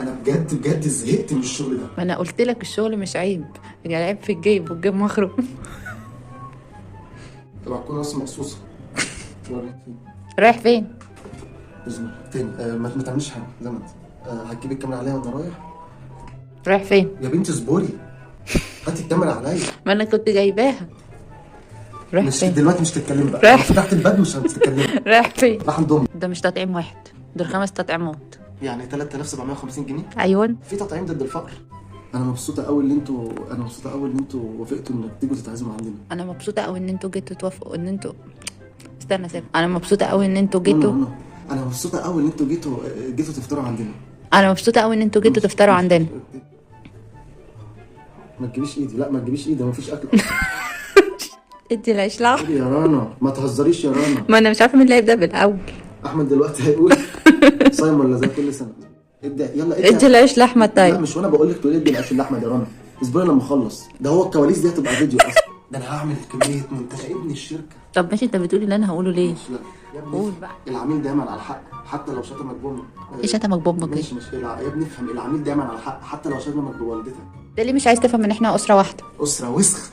انا بجد بجد زهقت من الشغل ده. ما انا قلت لك الشغل مش عيب، يعني عيب في الجيب والجيب مخروم. طب هتكون اصلا مقصوصه. رايح فين؟ اسمع تاني ما تعمليش حاجه زي ما انت. هتجيب الكاميرا عليا وانا رايح. رايح فين؟ يا بنتي اصبري، هاتي الكاميرا عليا. ما انا كنت جايباها. رايح مش فين؟ دلوقتي، مش تتكلمي بقى. رايح. فتحت الباب مش هتتكلمي. رايح فين؟ راح انضمي. ده مش تطعيم واحد، دول 5 تطعيمات. يعني 3750 جنيه ايوه. في تطعيم ضد الفقر. انا مبسوطه قوي ان انتوا وافقتوا انك تيجوا تتعزموا عندنا. انا مبسوطه قوي ان انتوا جيتوا توافقوا ان انتوا استنى سيب. انا مبسوطه قوي ان انتوا نو جيتوا. نو. انا مبسوطه قوي ان انتوا جيتوا تفطروا عندنا. انا مبسوطه قوي ان انتوا جيتوا تفطروا عندنا. ما تجيبيش ايدي، لا ما تجيبيش ايدي، ما فيش اكل. ادي العيش لحم. يا رنا ما تهزريش يا رنا. ما انا مش عارفه مين اللي هيبدا بالاول. احمد دلوقتي هيقول صايم ولا زي كل سنه. ابدا يلا ادي العيش لحمه لا طيب. مش وانا بقول لك تقولي ادي العيش الاحمد يا رنا. اصبري لما اخلص. ده هو الكواليس دي هتبقى فيديو اصلا. ده انا هعمل كميه منتجات ابن الشركه. طب ماشي، انت بتقولي اللي انا هقوله ليه؟ لا يا ابني قول بقى. العميل دايما على الحق حتى لو شتمك بامك. ايه شتمك بامك ايه؟ ماشي يا ابني افهم، العميل دايما على الحق حتى لو شتمك بوالدتك. ده ليه مش عايز تفهم ان احنا اسره واحده؟ اسره وسخ.